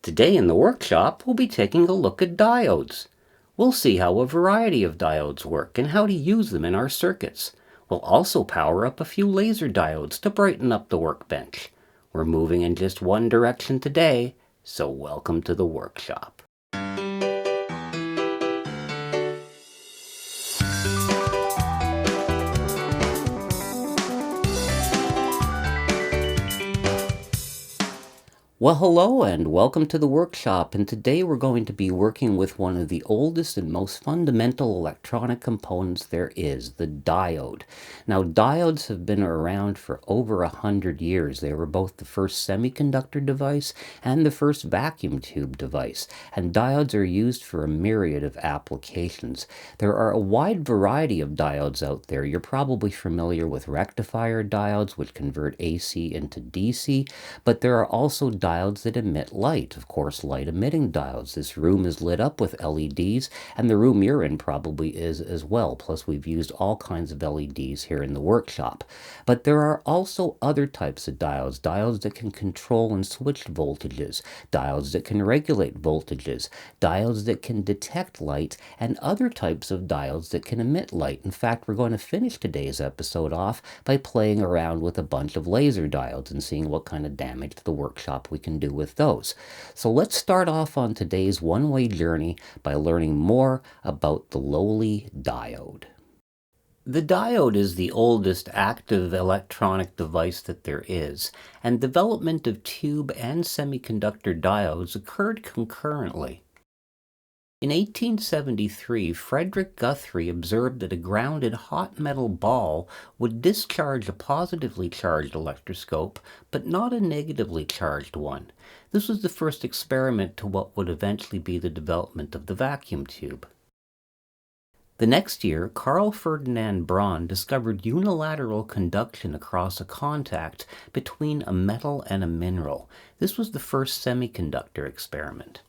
Today in the workshop, we'll be taking a look at diodes. We'll see how a variety of diodes work and how to use them in our circuits. We'll also power up a few laser diodes to brighten up the workbench. We're moving in just one direction today, so welcome to the workshop. Well, hello and welcome to the workshop, and today we're going to be working with one of the oldest and most fundamental electronic components there is, the diode. Now, diodes have been around for over 100 years. They were both the first semiconductor device and the first vacuum tube device, and diodes are used for a myriad of applications. There are a wide variety of diodes out there. You're probably familiar with rectifier diodes, which convert AC into DC, but there are also diodes that emit light. Of course, light-emitting diodes. This room is lit up with LEDs, and the room you're in probably is as well. Plus, we've used all kinds of LEDs here in the workshop. But there are also other types of diodes. Diodes that can control and switch voltages. Diodes that can regulate voltages. Diodes that can detect light, and other types of diodes that can emit light. In fact, we're going to finish today's episode off by playing around with a bunch of laser diodes and seeing what kind of damage to the workshop we can do with those. So let's start off on today's one-way journey by learning more about the lowly diode. The diode is the oldest active electronic device that there is, and development of tube and semiconductor diodes occurred concurrently. In 1873, Frederick Guthrie observed that a grounded hot metal ball would discharge a positively charged electroscope, but not a negatively charged one. This was the first experiment to what would eventually be the development of the vacuum tube. The next year, Carl Ferdinand Braun discovered unilateral conduction across a contact between a metal and a mineral. This was the first semiconductor experiment.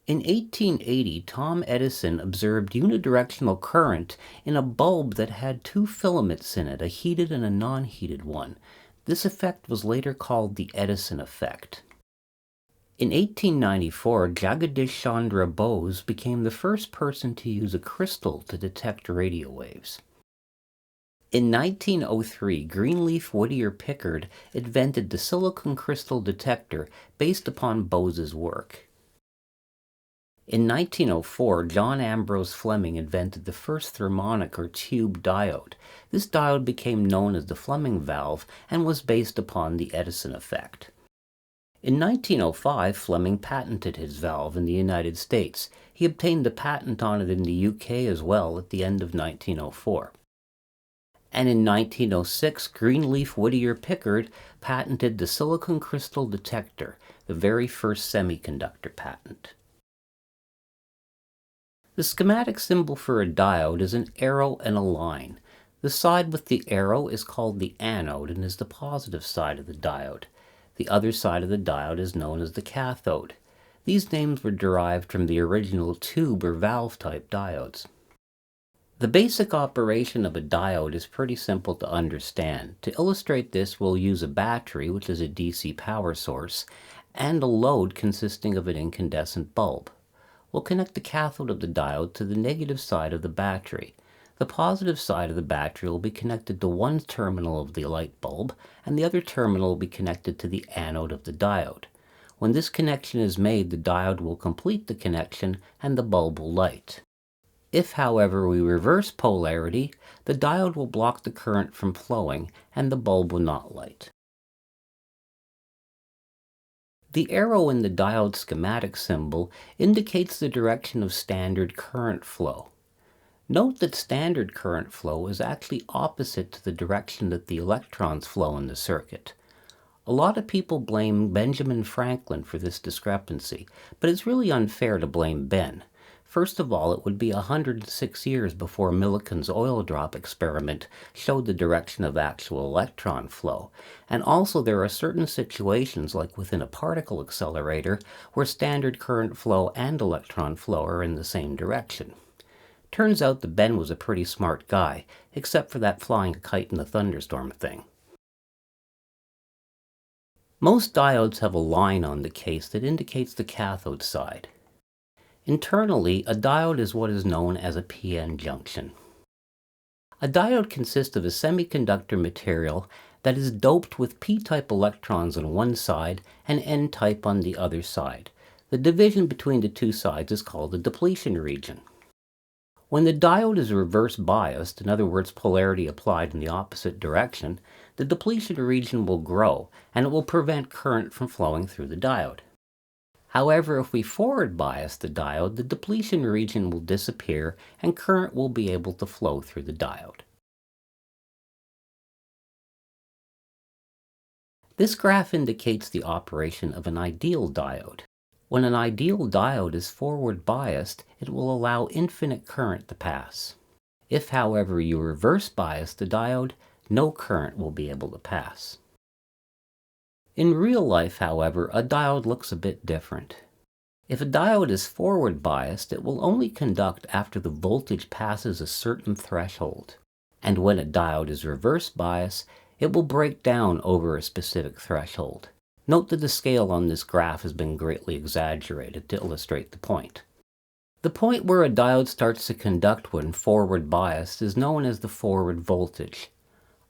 In 1880, Tom Edison observed unidirectional current in a bulb that had two filaments in it, a heated and a non-heated one. This effect was later called the Edison effect. In 1894, Jagadish Chandra Bose became the first person to use a crystal to detect radio waves. In 1903, Greenleaf Whittier Pickard invented the silicon crystal detector based upon Bose's work. In 1904, John Ambrose Fleming invented the first thermonic or tube diode. This diode became known as the Fleming valve and was based upon the Edison effect. In 1905, Fleming patented his valve in the United States. He obtained the patent on it in the UK as well at the end of 1904. And in 1906, Greenleaf Whittier Pickard patented the silicon crystal detector, the very first semiconductor patent. The schematic symbol for a diode is an arrow and a line. The side with the arrow is called the anode and is the positive side of the diode. The other side of the diode is known as the cathode. These names were derived from the original tube or valve type diodes. The basic operation of a diode is pretty simple to understand. To illustrate this, we'll use a battery, which is a DC power source, and a load consisting of an incandescent bulb. We'll connect the cathode of the diode to the negative side of the battery. The positive side of the battery will be connected to one terminal of the light bulb, and the other terminal will be connected to the anode of the diode. When this connection is made, the diode will complete the connection and the bulb will light. If, however, we reverse polarity, the diode will block the current from flowing and the bulb will not light. The arrow in the diode schematic symbol indicates the direction of standard current flow. Note that standard current flow is actually opposite to the direction that the electrons flow in the circuit. A lot of people blame Benjamin Franklin for this discrepancy, but it's really unfair to blame Ben. First of all, it would be 106 years before Millikan's oil drop experiment showed the direction of actual electron flow. And also there are certain situations, like within a particle accelerator, where standard current flow and electron flow are in the same direction. Turns out that Ben was a pretty smart guy, except for that flying a kite in a thunderstorm thing. Most diodes have a line on the case that indicates the cathode side. Internally, a diode is what is known as a p-n junction. A diode consists of a semiconductor material that is doped with p-type electrons on one side and n-type on the other side. The division between the two sides is called the depletion region. When the diode is reverse biased, in other words polarity applied in the opposite direction, the depletion region will grow and it will prevent current from flowing through the diode. However, if we forward bias the diode, the depletion region will disappear and current will be able to flow through the diode. This graph indicates the operation of an ideal diode. When an ideal diode is forward biased, it will allow infinite current to pass. If, however, you reverse bias the diode, no current will be able to pass. In real life, however, a diode looks a bit different. If a diode is forward biased, it will only conduct after the voltage passes a certain threshold. And when a diode is reverse biased, it will break down over a specific threshold. Note that the scale on this graph has been greatly exaggerated to illustrate the point. The point where a diode starts to conduct when forward biased is known as the forward voltage.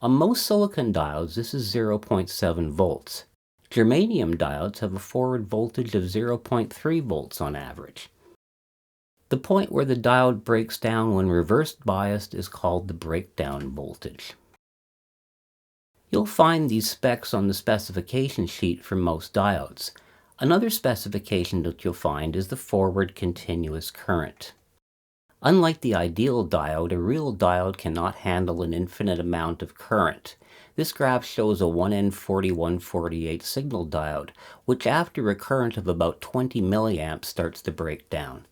On most silicon diodes, this is 0.7 volts. Germanium diodes have a forward voltage of 0.3 volts on average. The point where the diode breaks down when reverse biased is called the breakdown voltage. You'll find these specs on the specification sheet for most diodes. Another specification that you'll find is the forward continuous current. Unlike the ideal diode, a real diode cannot handle an infinite amount of current. This graph shows a 1N4148 signal diode, which after a current of about 20 milliamps starts to break down.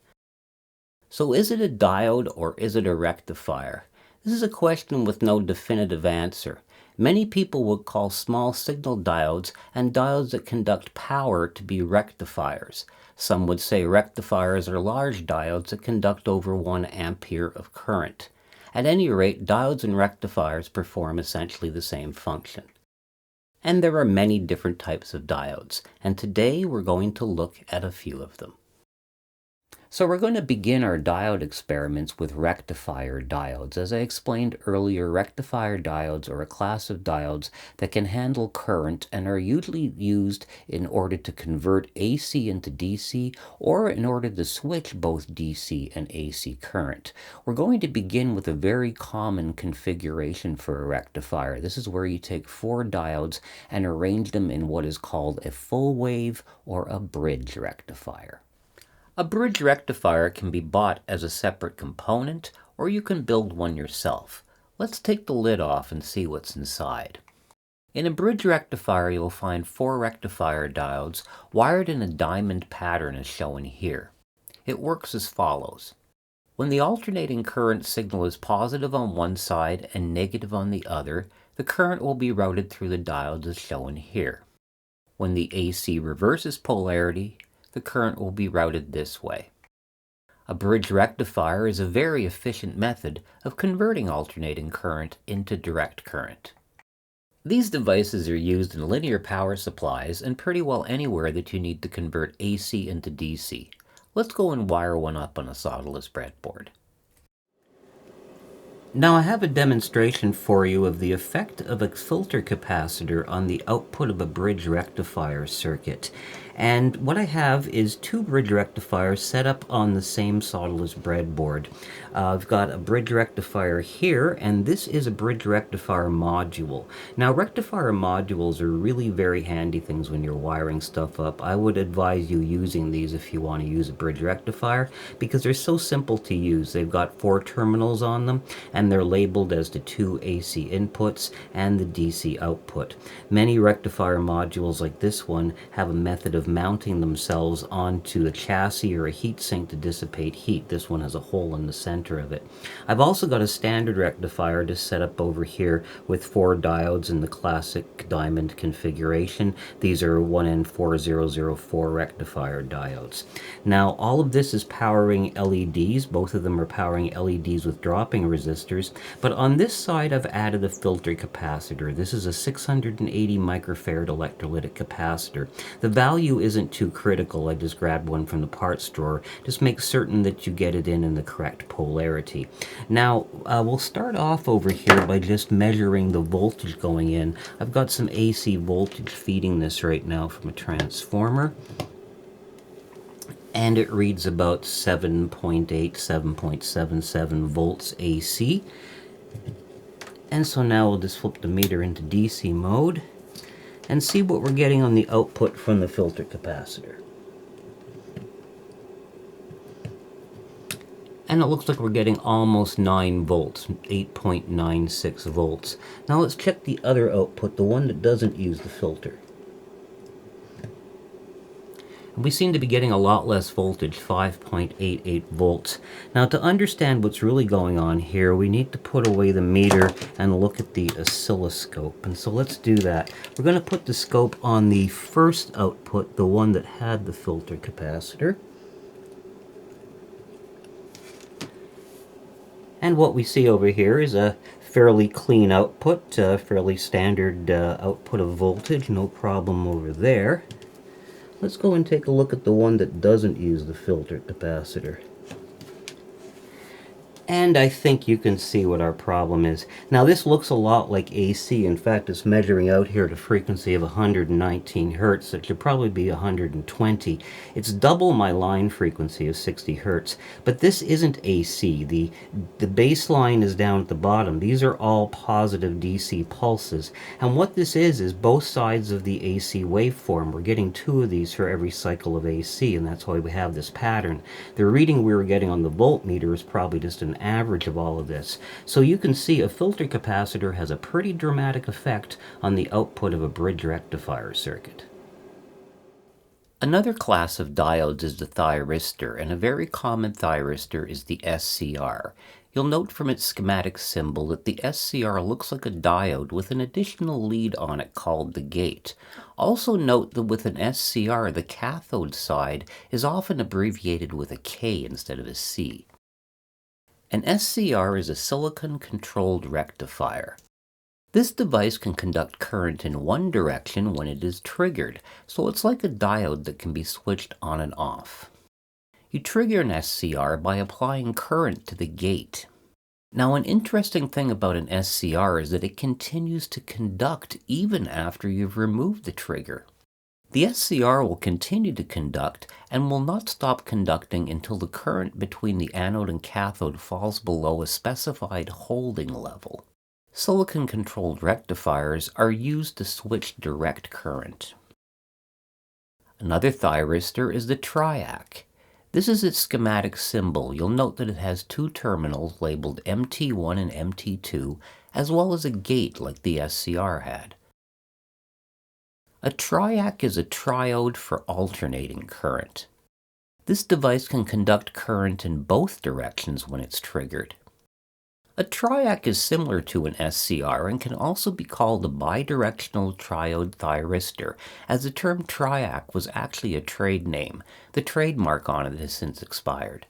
So is it a diode or is it a rectifier? This is a question with no definitive answer. Many people would call small signal diodes and diodes that conduct power to be rectifiers. Some would say rectifiers are large diodes that conduct over 1 ampere of current. At any rate, diodes and rectifiers perform essentially the same function. And there are many different types of diodes, and today we're going to look at a few of them. So we're going to begin our diode experiments with rectifier diodes. As I explained earlier, rectifier diodes are a class of diodes that can handle current and are usually used in order to convert AC into DC or in order to switch both DC and AC current. We're going to begin with a very common configuration for a rectifier. This is where you take 4 diodes and arrange them in what is called a full wave or a bridge rectifier. A bridge rectifier can be bought as a separate component, or you can build one yourself. Let's take the lid off and see what's inside. In a bridge rectifier, you'll find 4 rectifier diodes wired in a diamond pattern as shown here. It works as follows. When the alternating current signal is positive on one side and negative on the other, the current will be routed through the diodes as shown here. When the AC reverses polarity, the current will be routed this way. A bridge rectifier is a very efficient method of converting alternating current into direct current. These devices are used in linear power supplies and pretty well anywhere that you need to convert AC into DC. Let's go and wire one up on a solderless breadboard. Now I have a demonstration for you of the effect of a filter capacitor on the output of a bridge rectifier circuit. And what I have is 2 bridge rectifiers set up on the same solderless breadboard. I've got a bridge rectifier here, and this is a bridge rectifier module. Now rectifier modules are really very handy things when you're wiring stuff up. I would advise you using these if you want to use a bridge rectifier because they're so simple to use. They've got 4 terminals on them, and they're labeled as the 2 AC inputs and the DC output. Many rectifier modules like this one have a method of mounting themselves onto a chassis or a heat sink to dissipate heat. This one has a hole in the center of it. I've also got a standard rectifier just set up over here with 4 diodes in the classic diamond configuration. These are 1N4004 rectifier diodes. Now, all of this is powering LEDs. Both of them are powering LEDs with dropping resistors. But on this side, I've added a filter capacitor. This is a 680 microfarad electrolytic capacitor. The value isn't too critical. I just grabbed one from the parts drawer. Just make certain that you get it in the correct polarity. Now, we'll start off over here by just measuring the voltage going in. I've got some AC voltage feeding this right now from a transformer. And it reads about 7.8, 7.77 volts AC. And so now we'll just flip the meter into DC mode and see what we're getting on the output from the filter capacitor. And it looks like we're getting almost 9 volts, 8.96 volts. Now let's check the other output, the one that doesn't use the filter. We seem to be getting a lot less voltage, 5.88 volts. Now, to understand what's really going on here, we need to put away the meter and look at the oscilloscope. And so let's do that. We're going to put the scope on the first output, the one that had the filter capacitor. And what we see over here is a fairly clean output, fairly standard output of voltage, no problem over there. Let's go and take a look at the one that doesn't use the filter capacitor. And I think you can see what our problem is. Now this looks a lot like AC. In fact, it's measuring out here at a frequency of 119 Hertz. It should probably be 120. It's double my line frequency of 60 Hertz. But this isn't AC. The baseline is down at the bottom. These are all positive DC pulses. And what this is both sides of the AC waveform. We're getting 2 of these for every cycle of AC, and that's why we have this pattern. The reading we were getting on the voltmeter is probably just an average of all of this. So you can see a filter capacitor has a pretty dramatic effect on the output of a bridge rectifier circuit. Another class of diodes is the thyristor, and a very common thyristor is the SCR. You'll note from its schematic symbol that the SCR looks like a diode with an additional lead on it called the gate. Also note that with an SCR, the cathode side is often abbreviated with a K instead of a C. An SCR is a silicon-controlled rectifier. This device can conduct current in one direction when it is triggered, so it's like a diode that can be switched on and off. You trigger an SCR by applying current to the gate. Now, an interesting thing about an SCR is that it continues to conduct even after you've removed the trigger. The SCR will continue to conduct and will not stop conducting until the current between the anode and cathode falls below a specified holding level. Silicon-controlled rectifiers are used to switch direct current. Another thyristor is the TRIAC. This is its schematic symbol. You'll note that it has 2 terminals labeled MT1 and MT2, as well as a gate like the SCR had. A TRIAC is a triode for alternating current. This device can conduct current in both directions when it's triggered. A TRIAC is similar to an SCR and can also be called a bidirectional triode thyristor, as the term TRIAC was actually a trade name. The trademark on it has since expired.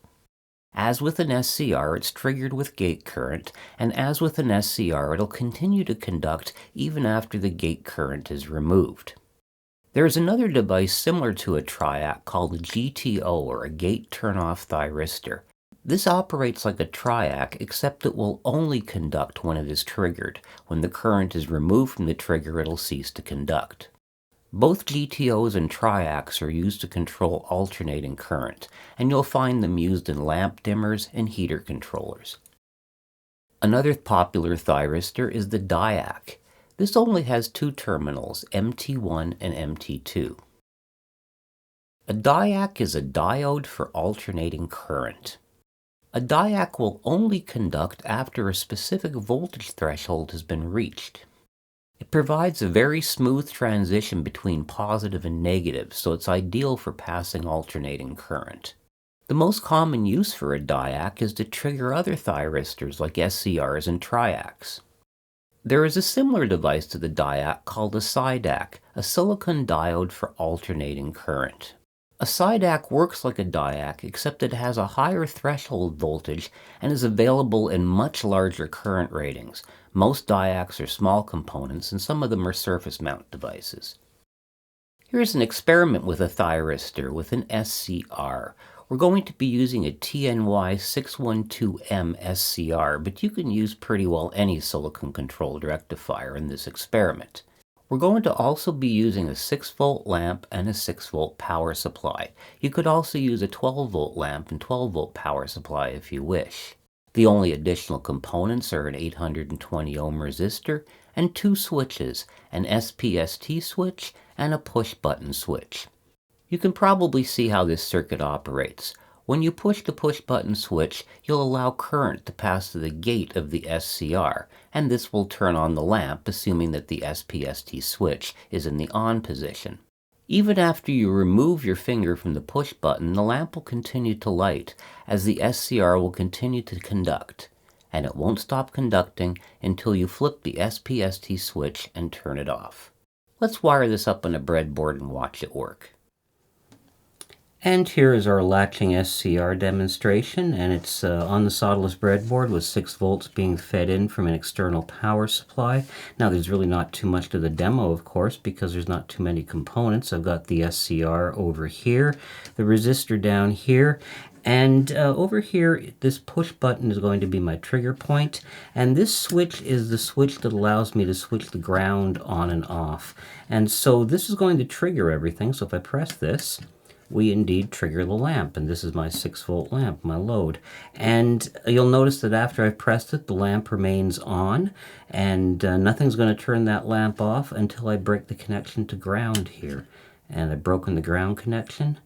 As with an SCR, it's triggered with gate current, and as with an SCR, it'll continue to conduct even after the gate current is removed. There is another device similar to a TRIAC called a GTO, or a gate turn-off thyristor. This operates like a TRIAC, except it will only conduct when it is triggered. When the current is removed from the trigger, it'll cease to conduct. Both GTOs and TRIACs are used to control alternating current, and you'll find them used in lamp dimmers and heater controllers. Another popular thyristor is the DIAC. This only has 2 terminals, MT1 and MT2. A DIAC is a diode for alternating current. A DIAC will only conduct after a specific voltage threshold has been reached. It provides a very smooth transition between positive and negative, so it's ideal for passing alternating current. The most common use for a DIAC is to trigger other thyristors like SCRs and TRIACs. There is a similar device to the DIAC called a SIDAC, a silicon diode for alternating current. A SIDAC works like a DIAC, except it has a higher threshold voltage and is available in much larger current ratings. Most DIACs are small components, and some of them are surface mount devices. Here's an experiment with a thyristor with an SCR. We're going to be using a TNY612M SCR, but you can use pretty well any silicon-controlled rectifier in this experiment. We're going to also be using a 6-volt lamp and a 6-volt power supply. You could also use a 12-volt lamp and 12-volt power supply if you wish. The only additional components are an 820 ohm resistor and 2 switches, an SPST switch and a push-button switch. You can probably see how this circuit operates. When you push the push-button switch, you'll allow current to pass through the gate of the SCR, and this will turn on the lamp, assuming that the SPST switch is in the on position. Even after you remove your finger from the push button, the lamp will continue to light, as the SCR will continue to conduct, and it won't stop conducting until you flip the SPST switch and turn it off. Let's wire this up on a breadboard and watch it work. And here is our latching SCR demonstration, and it's on the solderless breadboard with 6 volts being fed in from an external power supply. Now there's really not too much to the demo, of course, because there's not too many components. I've got the SCR over here, the resistor down here, and over here this push button is going to be my trigger point, and this switch is the switch that allows me to switch the ground on and off. And so this is going to trigger everything, so if I press this, we indeed trigger the lamp, and this is my 6-volt lamp, my load. And you'll notice that after I've pressed it, the lamp remains on, and nothing's going to turn that lamp off until I break the connection to ground here. And I've broken the ground connection,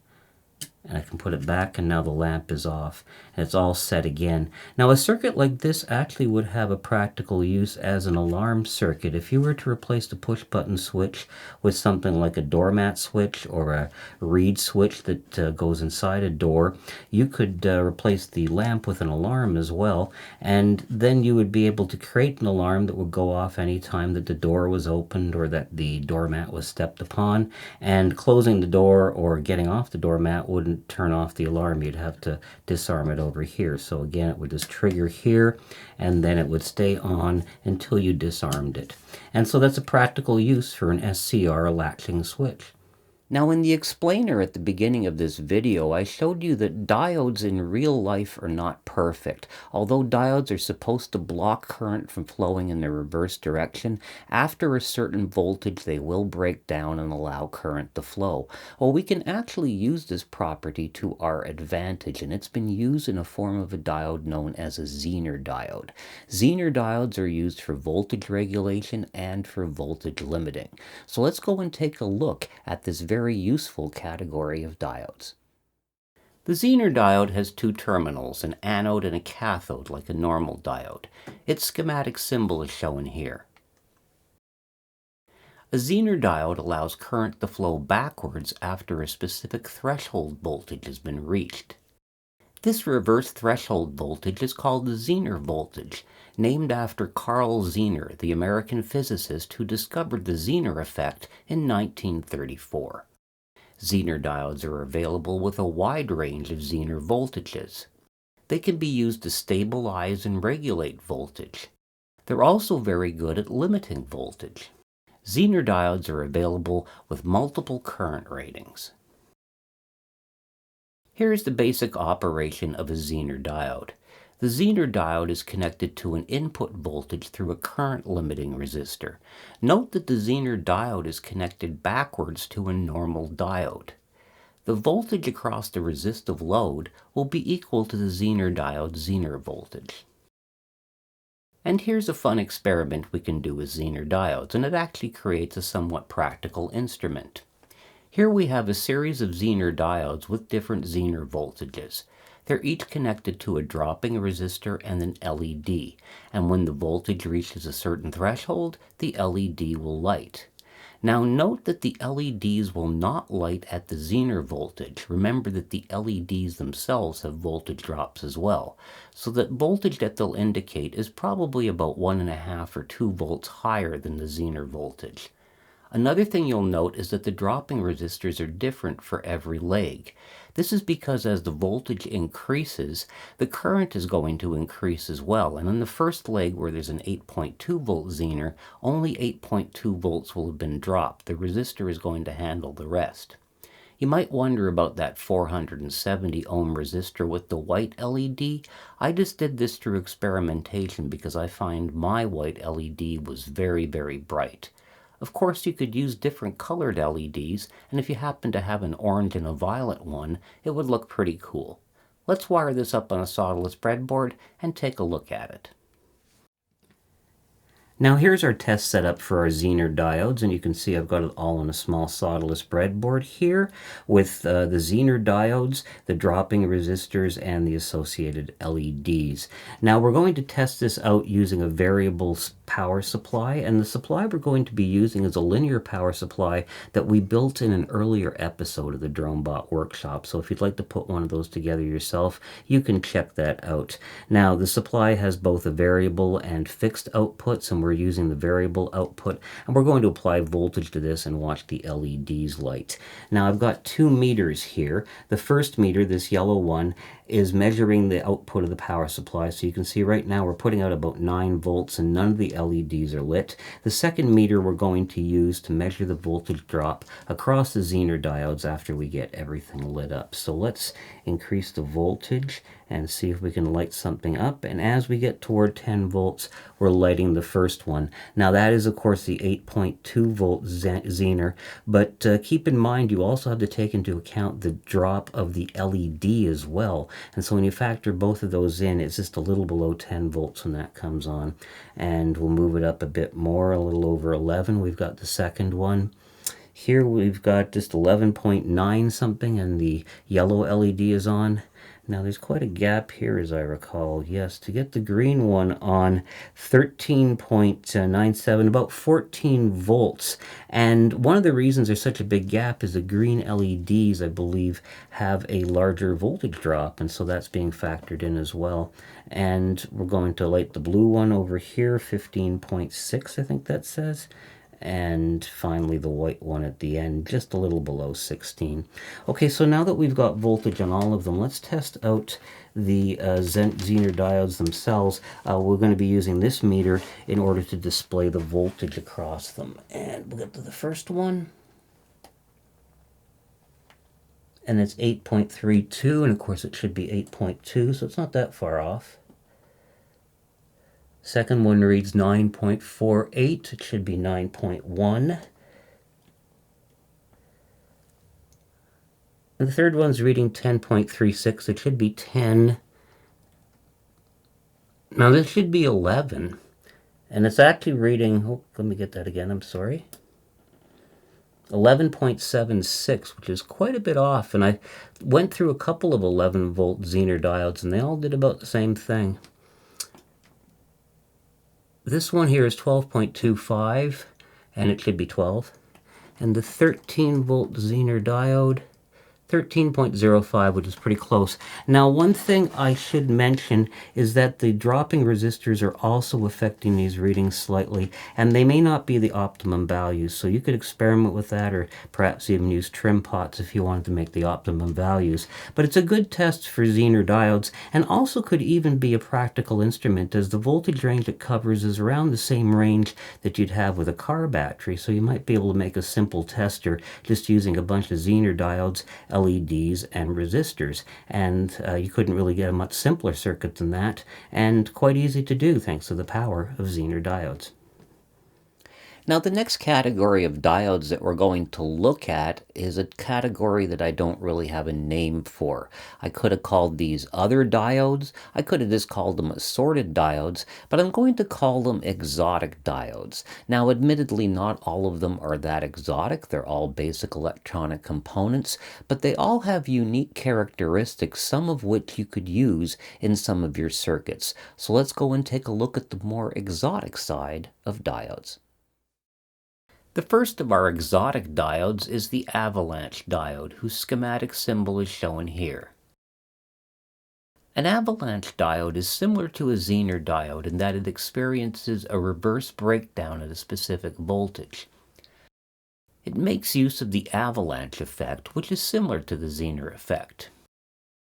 and I can put it back, and now the lamp is off, and it's all set again. Now a circuit like this actually would have a practical use as an alarm circuit. If you were to replace the push button switch with something like a doormat switch or a reed switch that goes inside a door, you could replace the lamp with an alarm as well, and then you would be able to create an alarm that would go off any time that the door was opened or that the doormat was stepped upon, and closing the door or getting off the doormat wouldn't turn off the alarm. You'd have to disarm it over here. So again, it would just trigger here, and then it would stay on until you disarmed it. And so that's a practical use for an SCR latching switch. Now in the explainer at the beginning of this video, I showed you that diodes in real life are not perfect. Although diodes are supposed to block current from flowing in the reverse direction, after a certain voltage they will break down and allow current to flow. Well, we can actually use this property to our advantage, and it's been used in a form of a diode known as a Zener diode. Zener diodes are used for voltage regulation and for voltage limiting. So let's go and take a look at this very useful category of diodes. The Zener diode has 2 terminals, an anode and a cathode, like a normal diode. Its schematic symbol is shown here. A Zener diode allows current to flow backwards after a specific threshold voltage has been reached. This reverse threshold voltage is called the Zener voltage, named after Carl Zener, the American physicist who discovered the Zener effect in 1934. Zener diodes are available with a wide range of Zener voltages. They can be used to stabilize and regulate voltage. They're also very good at limiting voltage. Zener diodes are available with multiple current ratings. Here is the basic operation of a Zener diode. The Zener diode is connected to an input voltage through a current limiting resistor. Note that the Zener diode is connected backwards to a normal diode. The voltage across the resistive load will be equal to the Zener diode's Zener voltage. And here's a fun experiment we can do with Zener diodes, and it actually creates a somewhat practical instrument. Here we have a series of Zener diodes with different Zener voltages. They're each connected to a dropping resistor and an LED, and when the voltage reaches a certain threshold, the LED will light. Now note that the LEDs will not light at the Zener voltage. Remember that the LEDs themselves have voltage drops as well, so that voltage that they'll indicate is probably about 1.5 or 2 volts higher than the Zener voltage. Another thing you'll note is that the dropping resistors are different for every leg. This is because as the voltage increases, the current is going to increase as well. And in the first leg, where there's an 8.2 volt Zener, only 8.2 volts will have been dropped. The resistor is going to handle the rest. You might wonder about that 470 ohm resistor with the white LED. I just did this through experimentation because I find my white LED was very, very bright. Of course, you could use different colored LEDs, and if you happen to have an orange and a violet one, it would look pretty cool. Let's wire this up on a solderless breadboard and take a look at it. Now here's our test setup for our Zener diodes, and you can see I've got it all on a small solderless breadboard here with the Zener diodes, the dropping resistors, and the associated LEDs. Now we're going to test this out using a variable power supply, and the supply we're going to be using is a linear power supply that we built in an earlier episode of the DroneBot workshop. So if you'd like to put one of those together yourself, you can check that out. Now the supply has both a variable and fixed outputs, and we're using the variable output, and we're going to apply voltage to this and watch the LEDs light. Now I've got 2 meters here. The first meter, this yellow one, is measuring the output of the power supply. So you can see right now we're putting out about 9 volts and none of the LEDs are lit. The second meter we're going to use to measure the voltage drop across the Zener diodes after we get everything lit up. So let's increase the voltage and see if we can light something up. And as we get toward 10 volts, we're lighting the first one. Now that is of course the 8.2 volt Zener, but keep in mind you also have to take into account the drop of the LED as well. And so when you factor both of those in, it's just a little below 10 volts when that comes on. And we'll move it up a bit more, a little over 11. We've got the second one. Here we've got just 11.9 something, and the yellow LED is on. Now there's quite a gap here as I recall. Yes, to get the green one on 13.97, about 14 volts. And one of the reasons there's such a big gap is the green LEDs, I believe, have a larger voltage drop, and so that's being factored in as well. And we're going to light the blue one over here, 15.6 I think that says. And finally the white one at the end, just a little below 16. Okay, so now that we've got voltage on all of them, let's test out the Zener diodes themselves. We're going to be using this meter in order to display the voltage across them. And we'll get to the first one. And it's 8.32, and of course it should be 8.2, so it's not that far off. Second one reads 9.48, it should be 9.1. And the third one's reading 10.36, it should be 10. Now this should be 11. And it's actually reading, oh, let me get that again, I'm sorry. 11.76, which is quite a bit off. And I went through a couple of 11 volt Zener diodes, and they all did about the same thing. This one here is 12.25, and it should be 12. And the 13 volt Zener diode, 13.05, which is pretty close. Now, one thing I should mention is that the dropping resistors are also affecting these readings slightly, and they may not be the optimum values. So you could experiment with that, or perhaps even use trim pots if you wanted to make the optimum values. But it's a good test for Zener diodes, and also could even be a practical instrument, as the voltage range it covers is around the same range that you'd have with a car battery. So you might be able to make a simple tester just using a bunch of Zener diodes, LEDs, and resistors, and you couldn't really get a much simpler circuit than that, and quite easy to do thanks to the power of Zener diodes. Now, the next category of diodes that we're going to look at is a category that I don't really have a name for. I could have called these other diodes. I could have just called them assorted diodes, but I'm going to call them exotic diodes. Now, admittedly, not all of them are that exotic. They're all basic electronic components, but they all have unique characteristics, some of which you could use in some of your circuits. So let's go and take a look at the more exotic side of diodes. The first of our exotic diodes is the Avalanche diode, whose schematic symbol is shown here. An Avalanche diode is similar to a Zener diode in that it experiences a reverse breakdown at a specific voltage. It makes use of the avalanche effect, which is similar to the Zener effect.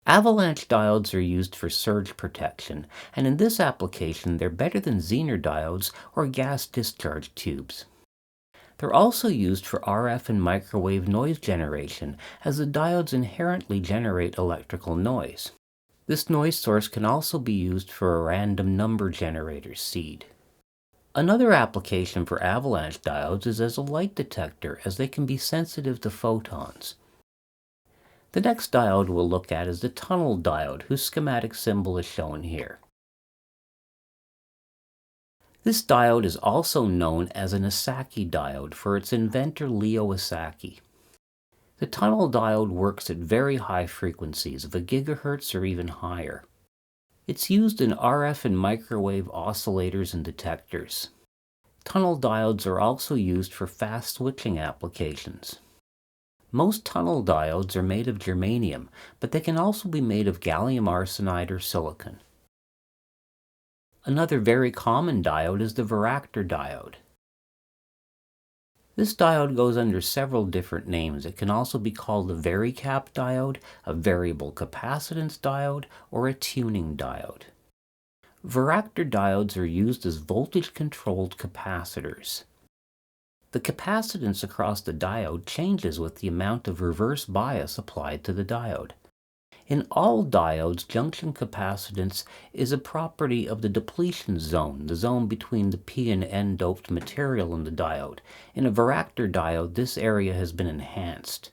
Avalanche diodes are used for surge protection, and in this application they're better than Zener diodes or gas discharge tubes. They're also used for RF and microwave noise generation, as the diodes inherently generate electrical noise. This noise source can also be used for a random number generator seed. Another application for avalanche diodes is as a light detector, as they can be sensitive to photons. The next diode we'll look at is the tunnel diode, whose schematic symbol is shown here. This diode is also known as an Esaki diode for its inventor Leo Esaki. The tunnel diode works at very high frequencies of a gigahertz or even higher. It's used in RF and microwave oscillators and detectors. Tunnel diodes are also used for fast switching applications. Most tunnel diodes are made of germanium, but they can also be made of gallium arsenide or silicon. Another very common diode is the Varactor diode. This diode goes under several different names. It can also be called a Varicap diode, a variable capacitance diode, or a tuning diode. Varactor diodes are used as voltage-controlled capacitors. The capacitance across the diode changes with the amount of reverse bias applied to the diode. In all diodes, junction capacitance is a property of the depletion zone, the zone between the P and N doped material in the diode. In a Varactor diode, this area has been enhanced.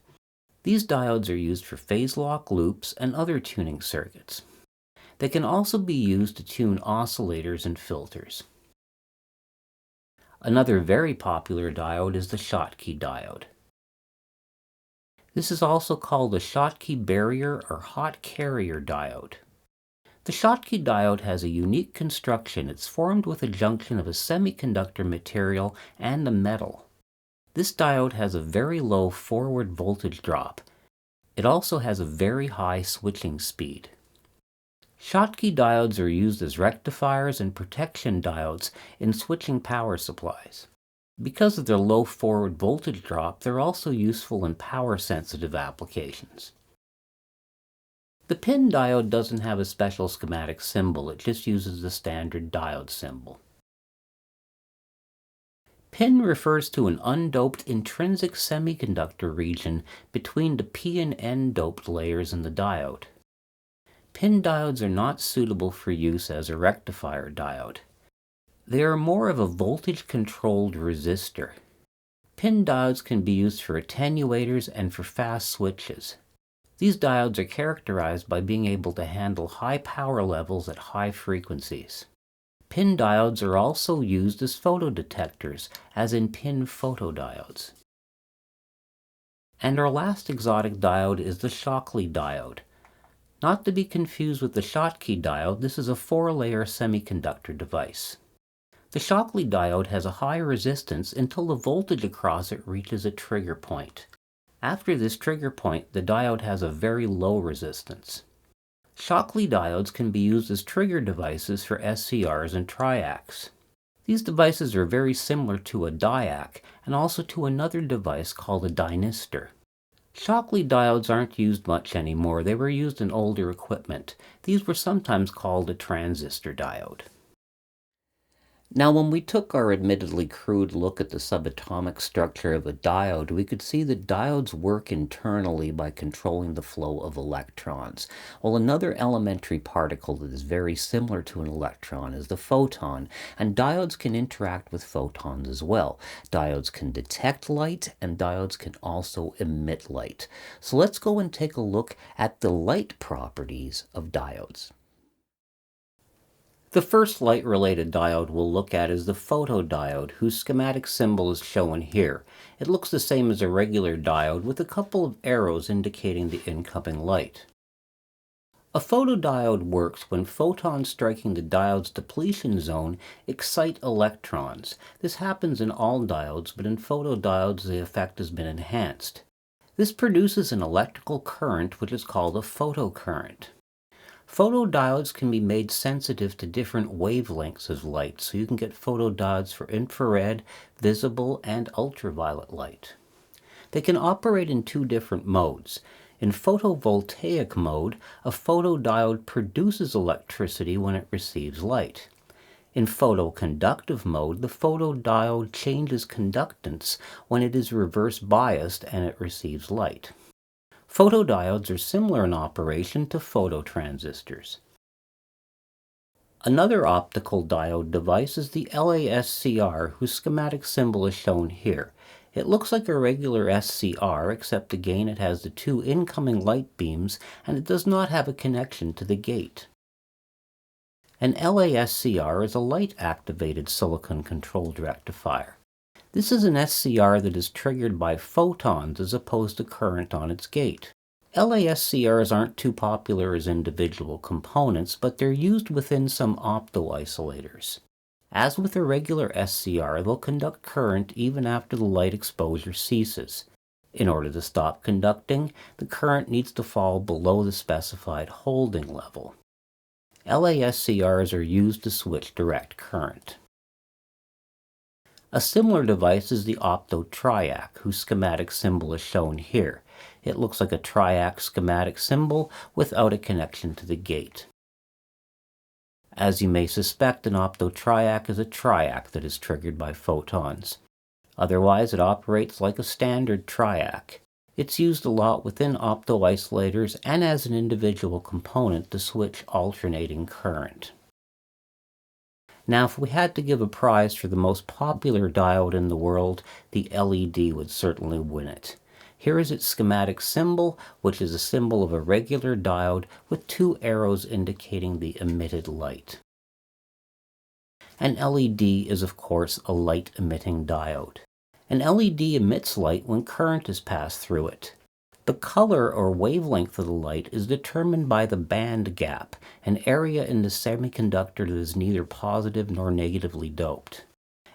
These diodes are used for phase lock loops and other tuning circuits. They can also be used to tune oscillators and filters. Another very popular diode is the Schottky diode. This is also called a Schottky barrier or hot carrier diode. The Schottky diode has a unique construction. It's formed with a junction of a semiconductor material and a metal. This diode has a very low forward voltage drop. It also has a very high switching speed. Schottky diodes are used as rectifiers and protection diodes in switching power supplies. Because of their low forward voltage drop, they're also useful in power-sensitive applications. The PIN diode doesn't have a special schematic symbol. It just uses the standard diode symbol. PIN refers to an undoped intrinsic semiconductor region between the P and N doped layers in the diode. PIN diodes are not suitable for use as a rectifier diode. They are more of a voltage-controlled resistor. PIN diodes can be used for attenuators and for fast switches. These diodes are characterized by being able to handle high power levels at high frequencies. PIN diodes are also used as photodetectors, as in PIN photodiodes. And our last exotic diode is the Shockley diode. Not to be confused with the Schottky diode, this is a 4-layer semiconductor device. The Shockley diode has a high resistance until the voltage across it reaches a trigger point. After this trigger point, the diode has a very low resistance. Shockley diodes can be used as trigger devices for SCRs and TRIACs. These devices are very similar to a DIAC and also to another device called a dynistor. Shockley diodes aren't used much anymore. They were used in older equipment. These were sometimes called a transistor diode. Now, when we took our admittedly crude look at the subatomic structure of a diode, we could see that diodes work internally by controlling the flow of electrons. Well, another elementary particle that is very similar to an electron is the photon, and diodes can interact with photons as well. Diodes can detect light, and diodes can also emit light. So let's go and take a look at the light properties of diodes. The first light-related diode we'll look at is the photodiode, whose schematic symbol is shown here. It looks the same as a regular diode with a couple of arrows indicating the incoming light. A photodiode works when photons striking the diode's depletion zone excite electrons. This happens in all diodes, but in photodiodes the effect has been enhanced. This produces an electrical current which is called a photocurrent. Photodiodes can be made sensitive to different wavelengths of light, so you can get photodiodes for infrared, visible, and ultraviolet light. They can operate in two different modes. In photovoltaic mode, a photodiode produces electricity when it receives light. In photoconductive mode, the photodiode changes conductance when it is reverse biased and it receives light. Photodiodes are similar in operation to phototransistors. Another optical diode device is the LASCR, whose schematic symbol is shown here. It looks like a regular SCR, except again it has the two incoming light beams and it does not have a connection to the gate. An LASCR is a light-activated silicon-controlled rectifier. This is an SCR that is triggered by photons as opposed to current on its gate. LASCRs aren't too popular as individual components, but they're used within some optoisolators. As with a regular SCR, they'll conduct current even after the light exposure ceases. In order to stop conducting, the current needs to fall below the specified holding level. LASCRs are used to switch direct current. A similar device is the opto-TRIAC, whose schematic symbol is shown here. It looks like a TRIAC schematic symbol without a connection to the gate. As you may suspect, an opto-TRIAC is a TRIAC that is triggered by photons. Otherwise, it operates like a standard TRIAC. It's used a lot within optoisolators and as an individual component to switch alternating current. Now, if we had to give a prize for the most popular diode in the world, the LED would certainly win it. Here is its schematic symbol, which is a symbol of a regular diode with two arrows indicating the emitted light. An LED is, of course, a light-emitting diode. An LED emits light when current is passed through it. The color or wavelength of the light is determined by the band gap, an area in the semiconductor that is neither positive nor negatively doped.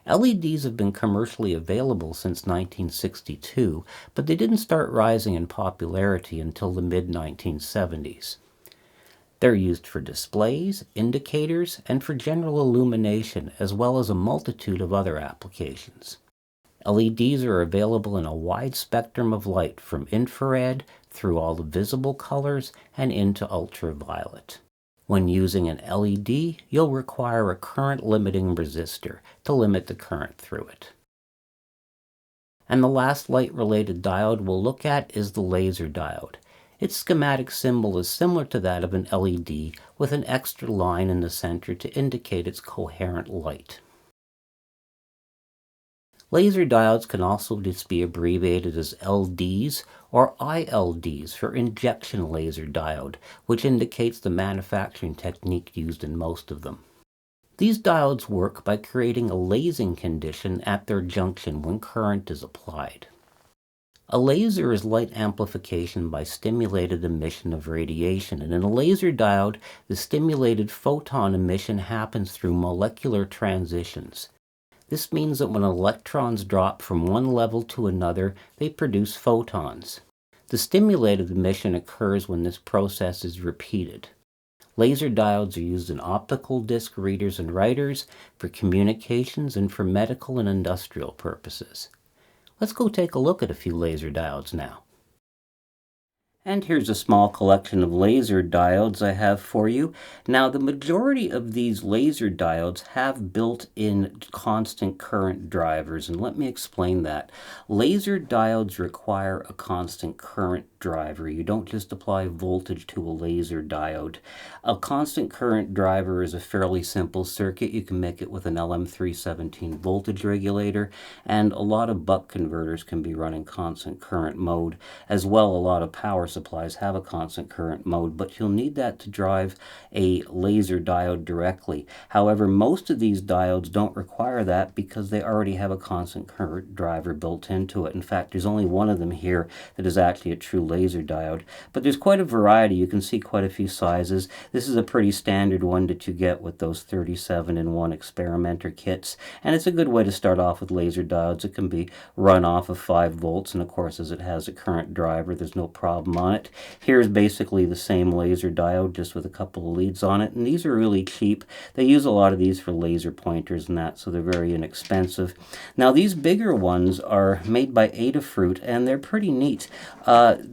LEDs have been commercially available since 1962, but they didn't start rising in popularity until the mid-1970s. They're used for displays, indicators, and for general illumination, as well as a multitude of other applications. LEDs are available in a wide spectrum of light, from infrared through all the visible colors and into ultraviolet. When using an LED, you'll require a current-limiting resistor to limit the current through it. And the last light-related diode we'll look at is the laser diode. Its schematic symbol is similar to that of an LED, with an extra line in the center to indicate its coherent light. Laser diodes can also just be abbreviated as LDs or ILDs for injection laser diode, which indicates the manufacturing technique used in most of them. These diodes work by creating a lasing condition at their junction when current is applied. A laser is light amplification by stimulated emission of radiation, and in a laser diode, the stimulated photon emission happens through molecular transitions. This means that when electrons drop from one level to another, they produce photons. The stimulated emission occurs when this process is repeated. Laser diodes are used in optical disc readers and writers, for communications, and for medical and industrial purposes. Let's go take a look at a few laser diodes now. And here's a small collection of laser diodes I have for you. Now, the majority of these laser diodes have built-in constant current drivers, and let me explain that. Laser diodes require a constant current driver. You don't just apply voltage to a laser diode. A constant current driver is a fairly simple circuit. You can make it with an LM317 voltage regulator, and a lot of buck converters can be run in constant current mode. As well, a lot of power supplies have a constant current mode, but you'll need that to drive a laser diode directly. However, most of these diodes don't require that because they already have a constant current driver built into it. In fact, there's only one of them here that is actually a true laser diode, but there's quite a variety. You can see quite a few sizes. This is a pretty standard one that you get with those 37-in-1 experimenter kits, and it's a good way to start off with laser diodes. It can be run off of 5 volts, and of course, as it has a current driver, there's no problem on it. Here's basically the same laser diode, just with a couple of leads on it, and these are really cheap. They use a lot of these for laser pointers and that, so they're very inexpensive. Now, these bigger ones are made by Adafruit, and they're pretty neat.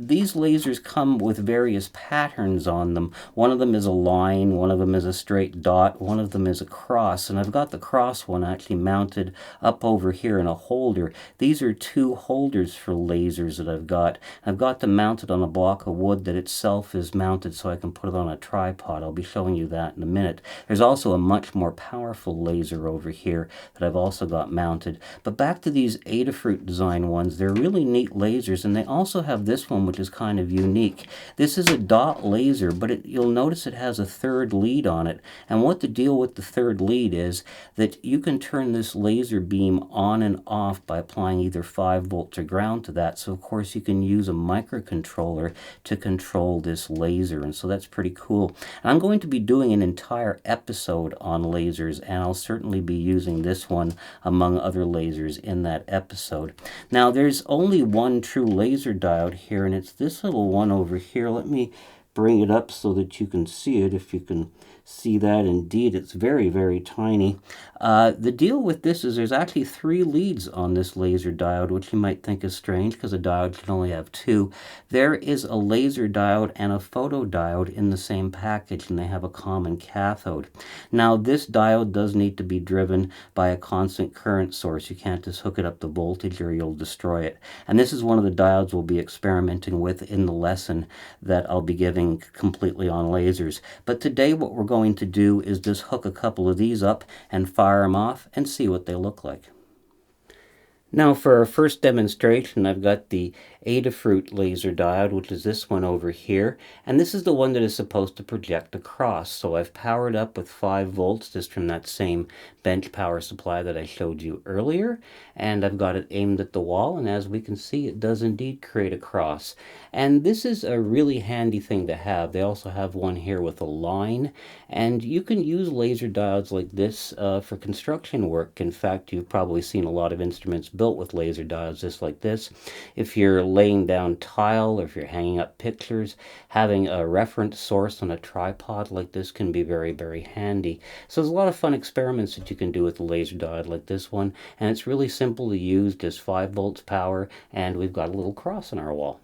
These lasers come with various patterns on them. One of them is a line, one of them is a straight dot, one of them is a cross, and I've got the cross one actually mounted up over here in a holder. These are 2 holders for lasers that I've got. I've got them mounted on a block of wood that itself is mounted so I can put it on a tripod. I'll be showing you that in a minute. There's also a much more powerful laser over here that I've also got mounted. But back to these Adafruit design ones, they're really neat lasers, and they also have this one which is kind of unique. This is a dot laser, but you'll notice it has a 3rd lead on it. And what the deal with the 3rd lead is that you can turn this laser beam on and off by applying either 5 volts or ground to that. So of course you can use a microcontroller to control this laser, and so that's pretty cool. And I'm going to be doing an entire episode on lasers, and I'll certainly be using this one among other lasers in that episode. Now, there's only one true laser diode here, and it's this little one over here. Let me bring it up so that you can see it, if you can see that. Indeed, it's very, very tiny. The deal with this is there's actually 3 leads on this laser diode, which you might think is strange because a diode can only have 2. There is a laser diode and a photodiode in the same package, and they have a common cathode. Now, this diode does need to be driven by a constant current source. You can't just hook it up to voltage or you'll destroy it. And this is one of the diodes we'll be experimenting with in the lesson that I'll be giving completely on lasers. But today what we're going to do is just hook a couple of these up and fire them off and see what they look like. Now, for our first demonstration, I've got the Adafruit laser diode, which is this one over here, and this is the one that is supposed to project across. So I've powered up with 5 volts just from that same bench power supply that I showed you earlier, and I've got it aimed at the wall, and as we can see, it does indeed create a cross. And this is a really handy thing to have. They also have one here with a line, and you can use laser diodes like this for construction work. In fact, you've probably seen a lot of instruments built with laser diodes just like this. If you're laying down tile, or if you're hanging up pictures, having a reference source on a tripod like this can be very, very handy. So there's a lot of fun experiments that you can do with a laser diode like this one, and it's really simple to use, just 5 volts power, and we've got a little cross on our wall.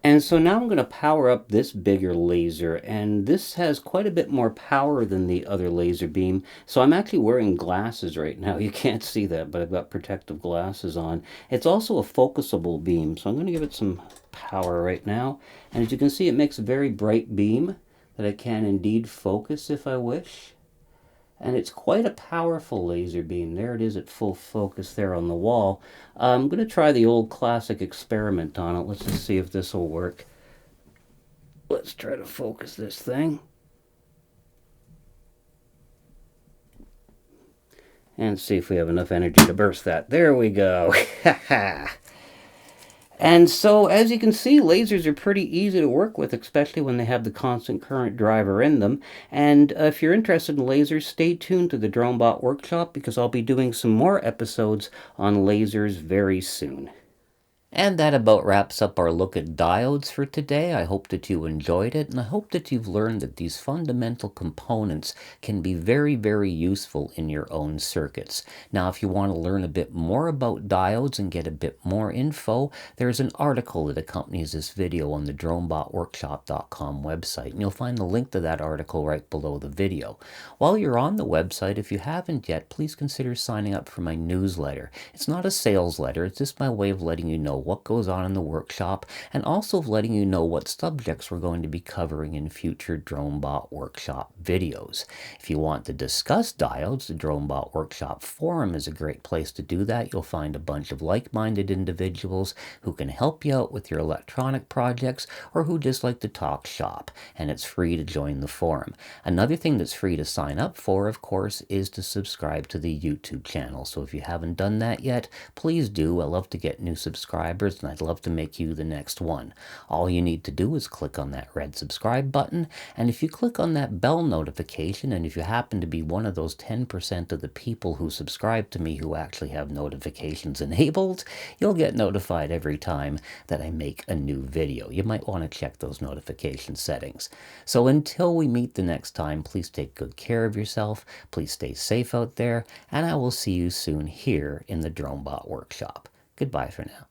And so now I'm going to power up this bigger laser, and this has quite a bit more power than the other laser beam. So I'm actually wearing glasses right now. You can't see that, but I've got protective glasses on. It's also a focusable beam, so I'm going to give it some power right now. And as you can see, it makes a very bright beam that I can indeed focus if I wish. And it's quite a powerful laser beam. There it is at full focus there on the wall. I'm going to try the old classic experiment on it. Let's just see if this will work. Let's try to focus this thing. And see if we have enough energy to burst that. There we go. And so, as you can see, lasers are pretty easy to work with, especially when they have the constant current driver in them. And if you're interested in lasers, stay tuned to the DroneBot workshop, because I'll be doing some more episodes on lasers very soon. And that about wraps up our look at diodes for today. I hope that you enjoyed it, and I hope that you've learned that these fundamental components can be very, very useful in your own circuits. Now, if you want to learn a bit more about diodes and get a bit more info, there's an article that accompanies this video on the DroneBotWorkshop.com website, and you'll find the link to that article right below the video. While you're on the website, if you haven't yet, please consider signing up for my newsletter. It's not a sales letter, it's just my way of letting you know what goes on in the workshop, and also of letting you know what subjects we're going to be covering in future DroneBot Workshop videos. If you want to discuss diodes, the DroneBot Workshop forum is a great place to do that. You'll find a bunch of like-minded individuals who can help you out with your electronic projects or who just like to talk shop, and it's free to join the forum. Another thing that's free to sign up for, of course, is to subscribe to the YouTube channel. So if you haven't done that yet, please do. I love to get new subscribers, and I'd love to make you the next one. All you need to do is click on that red subscribe button, and if you click on that bell notification, and if you happen to be one of those 10% of the people who subscribe to me who actually have notifications enabled, you'll get notified every time that I make a new video. You might want to check those notification settings. So until we meet the next time, please take good care of yourself, please stay safe out there, and I will see you soon here in the DroneBot Workshop. Goodbye for now.